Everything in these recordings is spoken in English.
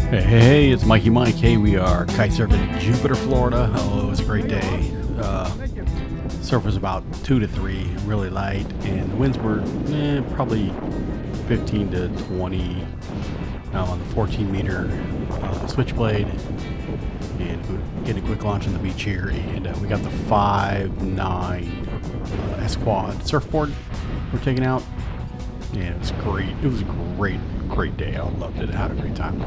Hey, it's Mikey Mike. Hey, we are kite surfing in Jupiter, Florida. Oh, it was a great day. Surf was about 2 to 3, really light, and the winds were probably 15 to 20 on the 14 meter switchblade. And we're getting a quick launch on the beach here, and we got the 5.9 S-Quad surfboard we're taking out. And it was great. It was a great day. I loved it. I had a great time.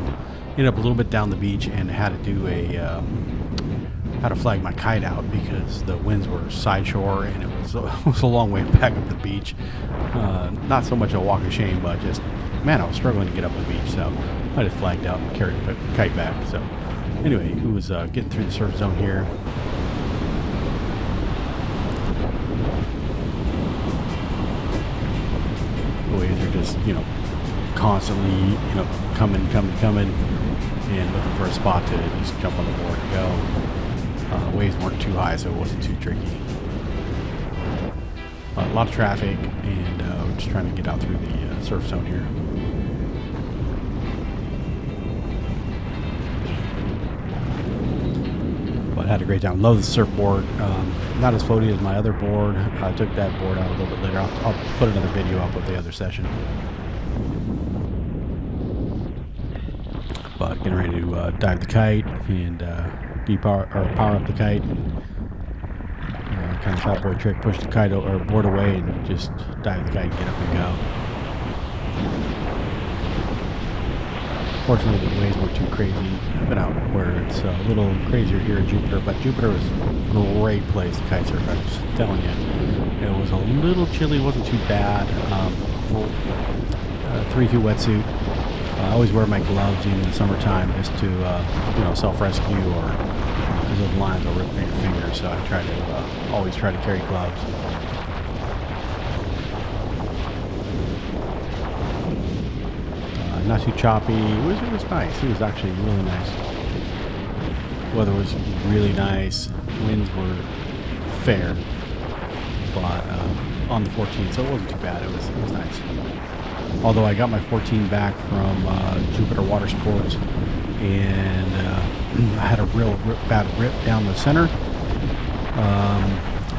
Ended up a little bit down the beach and had to do had to flag my kite out because the winds were side shore and it was a long way back up the beach. Not so much a walk of shame, but just, man, I was struggling to get up the beach, so I just flagged out and carried the kite back. So anyway, it was getting through the surf zone here. The waves are just, constantly, coming, and looking for a spot to just jump on the board and go. Waves weren't too high, so it wasn't too tricky. A lot of traffic, and we're just trying to get out through the surf zone here. But had a great time. Love the surfboard. Not as floaty as my other board. I took that board out a little bit later. I'll put another video up of the other session. But getting ready to dive the kite and power up the kite. And, kind of fat boy trick, push the kite or board away and just dive the kite and get up and go. Fortunately, the waves weren't too crazy. I've been out where it's a little crazier here in Jupiter, but Jupiter was a great place to kite surf. I was telling you, it was a little chilly, wasn't too bad. 3-2 wetsuit. I always wear my gloves in the summertime just to, self-rescue or because those lines will rip through your fingers. So I try to always try to carry gloves. Not too choppy. It was nice. It was actually really nice. Weather was really nice. Winds were fair, but on the 14, so it wasn't too bad. It was nice. Although I got my 14 back from Jupiter Water Sports, and I had a real bad rip down the center.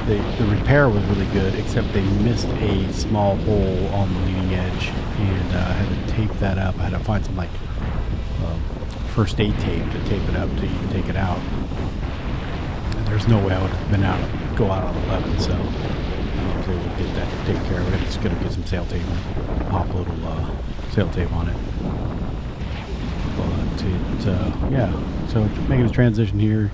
The repair was really good, except they missed a small hole on the leading edge, and I had to tape that up. I had to find some first aid tape to tape it up to even take it out. And there's no way I would have been able to go out on 11, so I was able to get that taken care of. I'm just going to get some sail tape and pop a little sail tape on it. But so making the transition here.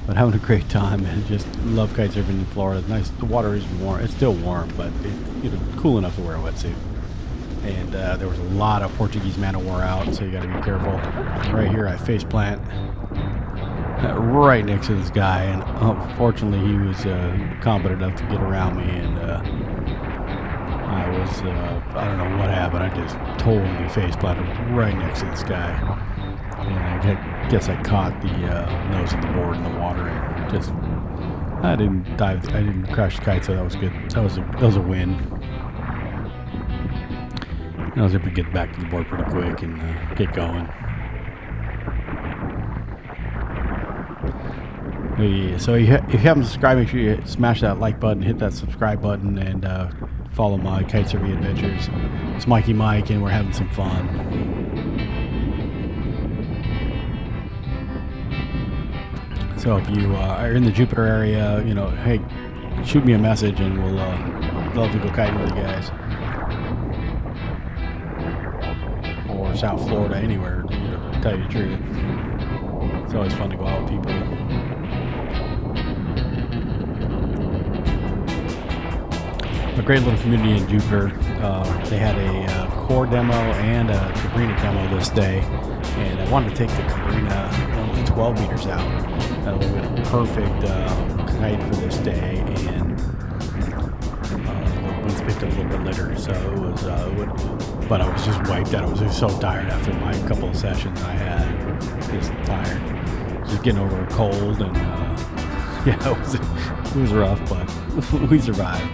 But having a great time and just love kite surfing in Florida. It's nice. The water is warm. It's still warm, but it's cool enough to wear a wetsuit. And there was a lot of Portuguese man o' war out, so you got to be careful. Right here, I face plant right next to this guy, and unfortunately, he was competent enough to get around me, and I was I don't know what happened. I just totally face planted right next to this guy. And I guess I caught the nose of the board in the water, and just I didn't crash the kite, so that was good. That was a win. I was able to get back to the board pretty quick and get going. So if you haven't subscribed, make sure you smash that like button, hit that subscribe button, and follow my kite surfing adventures. It's Mikey Mike, and we're having some fun. So if you are in the Jupiter area, hey, shoot me a message and we'll love to go kiting with you guys. Or South Florida, anywhere, to tell you the truth. It's always fun to go out with people. A great little community in Jupiter. They had a core demo and a Cabrina demo this day. And I wanted to take the Cabrina only 12 meters out. That would have been a perfect kite for this day, and the winds picked up a little bit later, so it was. But I was just wiped out. I was just so tired after my couple of sessions I had. Just tired, just getting over a cold, and it was rough, but we survived.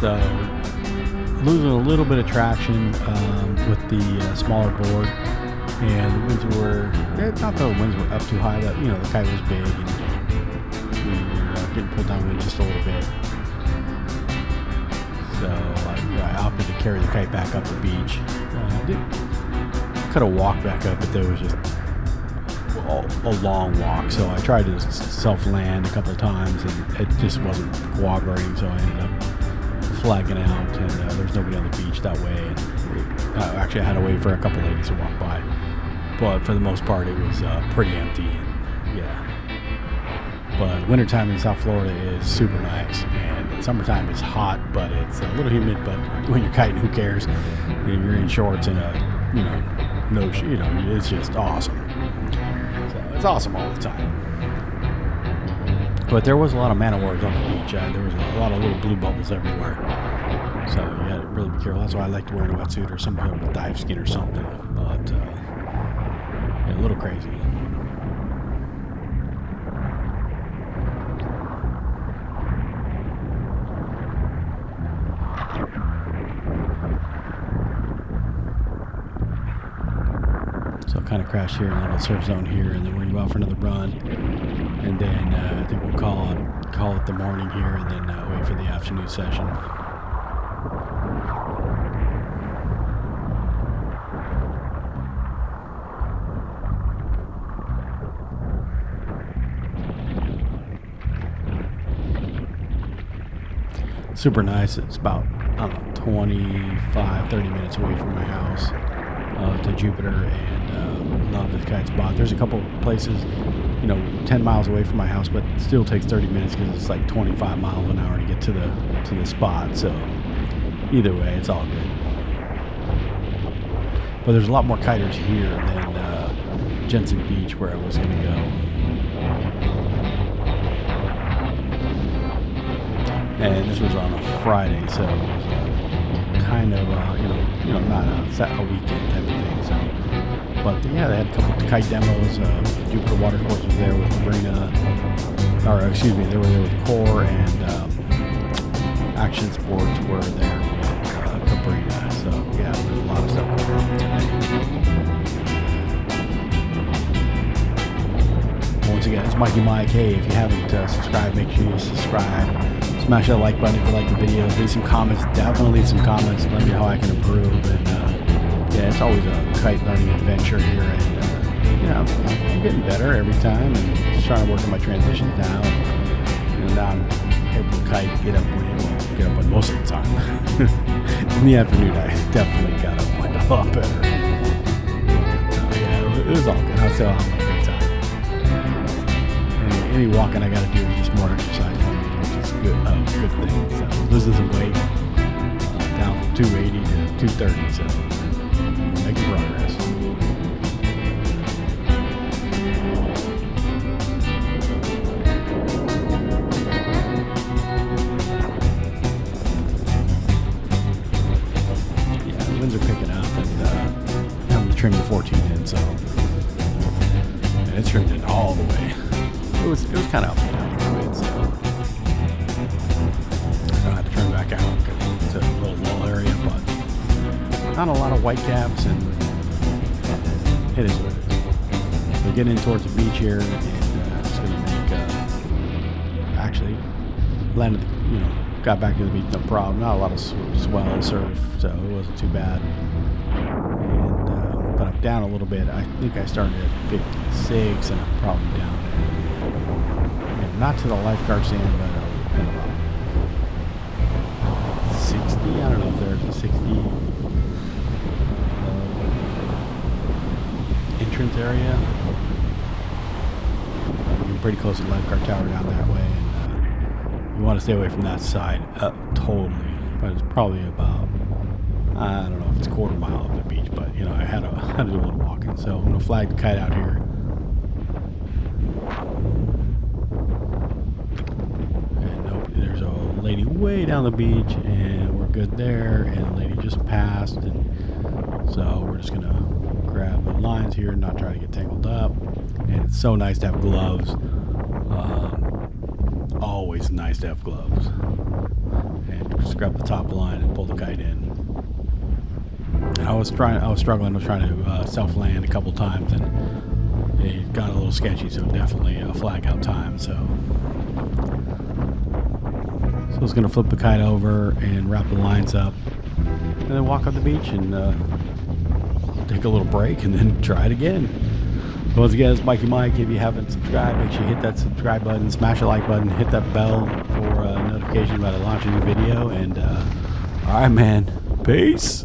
So losing a little bit of traction with the smaller board, and the winds were, not that the winds were up too high, but you know, the kite was big and we were getting pulled downwind just a little bit. So I opted to carry the kite back up the beach. Could have walked back up, but there was just a long walk, so I tried to self-land a couple of times and it just wasn't cooperating, so I ended up flagging out, and there's nobody on the beach that way, and actually I had to wait for a couple ladies to walk by, but for the most part it was pretty empty, and yeah. But wintertime in South Florida is super nice, and summertime is hot, but it's a little humid, but when you're kiting, who cares? You're in shorts and it's just awesome. So it's awesome all the time. But there was a lot of man o' wars on the beach. There was a lot of little blue bubbles everywhere. So you had to really be careful. That's why I like to wear a wetsuit or some kind of dive skin or something. But yeah, a little crazy. So I kind of crashed here in a little surf zone here, and then we're going to go out for another run. And then I think we'll call it the morning here, and then wait for the afternoon session. Super nice. It's about, I don't know, 25, 30 minutes away from my house to Jupiter, and love the kite spot. There's a couple places, 10 miles away from my house, but it still takes 30 minutes because it's like 25 miles an hour to get to the spot. So either way, it's all good. But there's a lot more kiters here than Jensen Beach, where I was going to go. And this was on a Friday, so it was kind of not a weekend type of thing. So, but yeah, they had a couple of kite demos. Jupiter Water Sports was there with Sabrina, they were there with Core, and Action Sports were there with Cabrina. So yeah, there's a lot of stuff going on today. Once again, it's Mikey Mike. Hey, if you haven't subscribed, make sure you subscribe. Smash that like button if you like the video. Leave some comments. Definitely leave some comments. Let me know how I can improve. And yeah, it's always a kite learning adventure here. And I'm getting better every time. And just trying to work on my transitions now. And now I'm able to kite, get upwind most of the time. In the afternoon, I definitely got upwind a lot better. Yeah, it was all good. I was still having a great time. And any walking I got to do is just more exercise for me. Good thing. So losing some weight, down from 280 to 230, so making progress. Yeah, the winds are picking up, and having to trim the 14 in, so it's trimmed in all the way. It was kind of up and down a bit, so I had to turn back out because it's a little low area, but not a lot of white caps, and it is what it is. We're getting in towards the beach here, and it's going to make, actually, landed, got back to the beach, no problem. Not a lot of swell surf, so it wasn't too bad. And, but I'm down a little bit. I think I started at 56, and I'm probably down at, not to the lifeguard stand, but at about 60. I don't know if there's a 60 entrance area. I'm pretty close to the lifeguard tower down that way, and you want to stay away from that side totally. But it's probably about, I don't know if it's a quarter mile up the beach, but I had to do a little walking. So I'm gonna flag the kite out here. And nope, there's a lady way down the beach, and we're good there. And the lady just passed, and so we're just gonna grab the lines here and not try to get tangled up. And it's so nice to have gloves. Always nice to have gloves. And just grab the top line and pull the kite in. And I was struggling. I was trying to self-land a couple times, and it got a little sketchy. So definitely a flag out time. So I was gonna flip the kite over and wrap the lines up, and then walk on the beach and take a little break, and then try it again. Once again, it's Mikey Mike. If you haven't subscribed, make sure you hit that subscribe button, smash the like button, hit that bell for notification about a launch a new video. And all right, man. Peace.